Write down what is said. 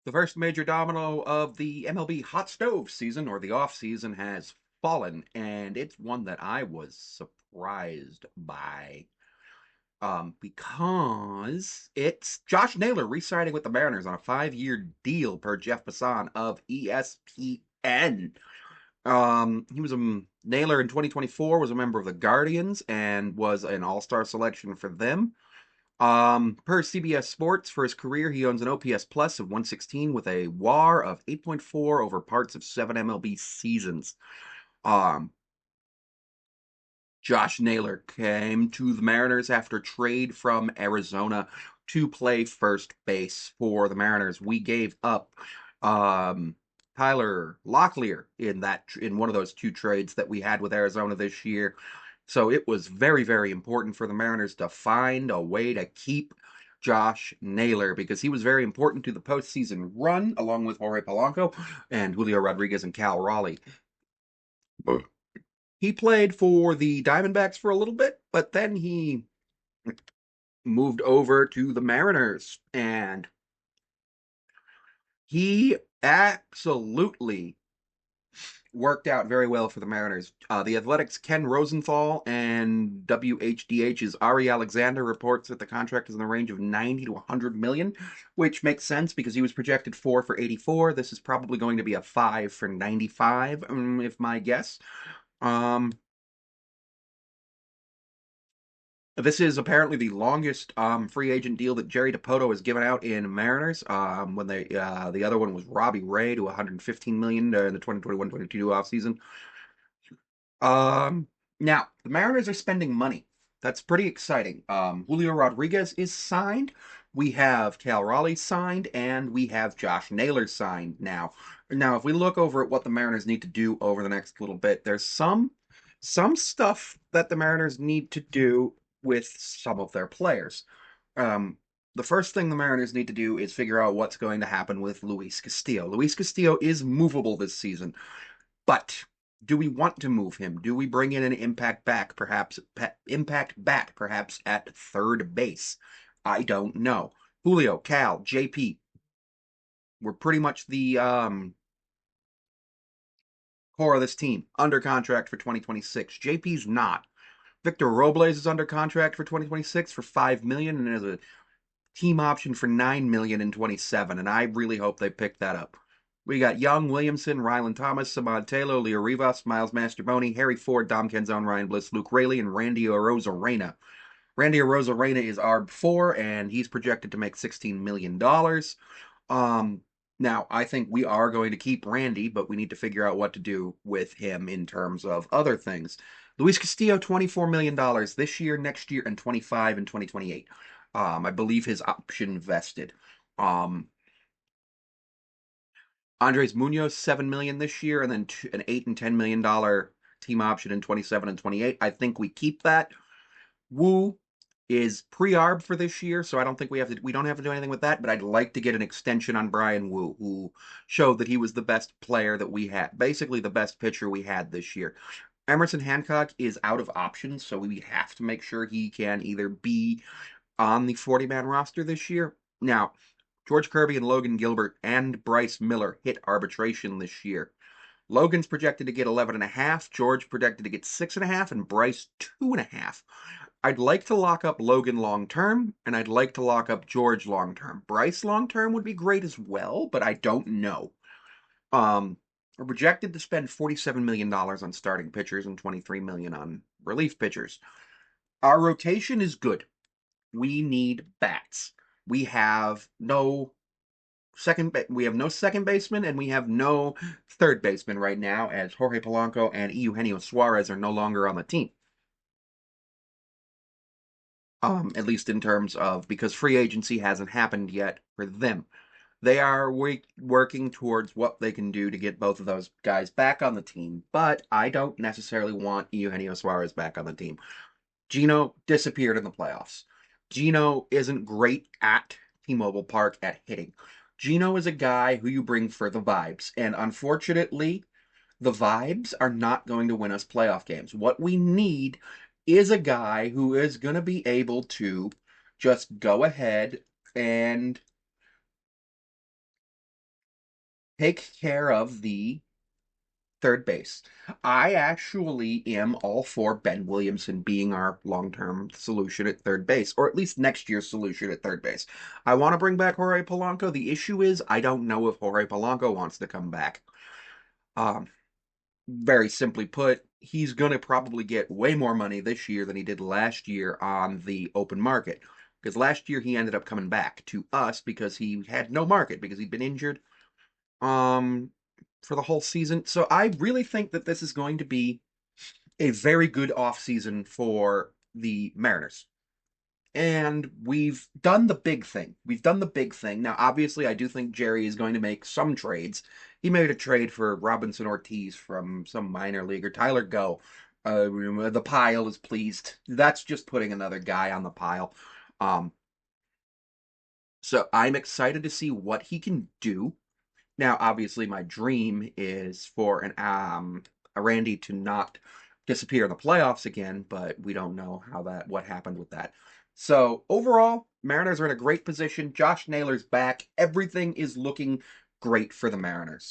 The first major domino of the MLB hot stove season, or the off season, has fallen, and it's one that I was surprised by. Because it's Josh Naylor re-signing with the Mariners on a 5-year deal per Jeff Passan of ESPN. He was a Naylor in 2024 was a member of the Guardians and was an All-Star selection for them. Per CBS Sports, for his career, he owns an OPS plus of 116 with a WAR of 8.4 over parts of 7 MLB seasons. Um, Josh Naylor came to the Mariners after trade from Arizona to play first base for the Mariners. We gave up um, Tyler Locklear in one of those two trades that we had with Arizona this year. So it was very, very important for the Mariners to find a way to keep Josh Naylor because he was very important to the postseason run, along with Jorge Polanco and Julio Rodriguez and Cal Raleigh. He played for the Diamondbacks for a little bit, but then he moved over to the Mariners, and he absolutely worked out very well for the Mariners. The Athletics' Ken Rosenthal and WHDH's Ari Alexander reports that the contract is in the range of 90 to 100 million, which makes sense because he was projected 4 for 84. This is probably going to be a 5 for 95, if my guess. Um, This is apparently the longest free agent deal that Jerry Dipoto has given out in Mariners. When the other one was Robbie Ray to 115 million in the 2021-22 offseason. Now the Mariners are spending money. That's pretty exciting. Julio Rodriguez is signed. We have Cal Raleigh signed, and we have Josh Naylor signed now. Now, if we look over at what the Mariners need to do over the next little bit, there's some stuff that the Mariners need to do with some of their players. Um, the first thing the Mariners need to do is figure out what's going to happen with Luis Castillo. Luis Castillo is movable this season, but do we want to move him? Do we bring in an impact bat perhaps at third base? I don't know. Julio, Cal, JP, we're pretty much the core of this team under contract for 2026. JP's not. Victor Robles is under contract for 2026 for 5 million and has a team option for 9 million in 27, and I really hope they pick that up. We got Young, Williamson, Rylan Thomas, Samad Taylor, Leo Rivas, Miles Mastrobuoni, Harry Ford, Dom Kenzone, Ryan Bliss, Luke Rayleigh, and Randy Arozarena. Randy Arozarena is ARB4, and he's projected to make $16 million. Now, I think we are going to keep Randy, but we need to figure out what to do with him in terms of other things. Luis Castillo, $24 million this year, next year, and 25 and 2028. I believe his option vested. Um, Andres Munoz, 7 million this year, and then an $8 and $10 million team option in 27 and 28. I think we keep that. Wu is pre-arb for this year, so I don't think we don't have to do anything with that, but I'd like to get an extension on Brian Wu, who showed that he was the best player that we had, basically the best pitcher we had this year. Emerson Hancock is out of options, so we have to make sure he can either be on the 40-man roster this year. Now, George Kirby and Logan Gilbert and Bryce Miller hit arbitration this year. Logan's projected to get 11.5, George projected to get 6.5, and Bryce 2.5. I'd like to lock up Logan long term, and I'd like to lock up George long term. Bryce long term would be great as well, but I don't know. We're projected to spend $47 million on starting pitchers and $23 million on relief pitchers. Our rotation is good. We need bats. We have no we have no second baseman and we have no third baseman right now as Jorge Polanco and Eugenio Suarez are no longer on the team. At least in terms of because free agency hasn't happened yet for them. They are working towards what they can do to get both of those guys back on the team, but I don't necessarily want Eugenio Suarez back on the team. Gino disappeared in the playoffs. Gino isn't great at T-Mobile Park at hitting. Gino is a guy who you bring for the vibes, and unfortunately, the vibes are not going to win us playoff games. What we need is a guy who is going to be able to just go ahead and take care of the third base. I actually am all for Ben Williamson being our long-term solution at third base, or at least next year's solution at third base. I want to bring back Jorge Polanco. The issue is I don't know if Jorge Polanco wants to come back. Um, Very simply put, he's going to probably get way more money this year than he did last year on the open market. Because last year he ended up coming back to us because he had no market because he'd been injured um for the whole season. So I really think that this is going to be a very good off season for the Mariners. And we've done the big thing. We've done the big thing. Now, obviously, I do think Jerry is going to make some trades. He made a trade for Robinson Ortiz from some minor leaguer. Tyler Go. The pile is pleased. That's just putting another guy on the pile. Um, so I'm excited to see what he can do. Now, obviously, my dream is for an a Randy to not disappear in the playoffs again, but we don't know what happened with that. So overall, Mariners are in a great position. Josh Naylor's back. Everything is looking great for the Mariners.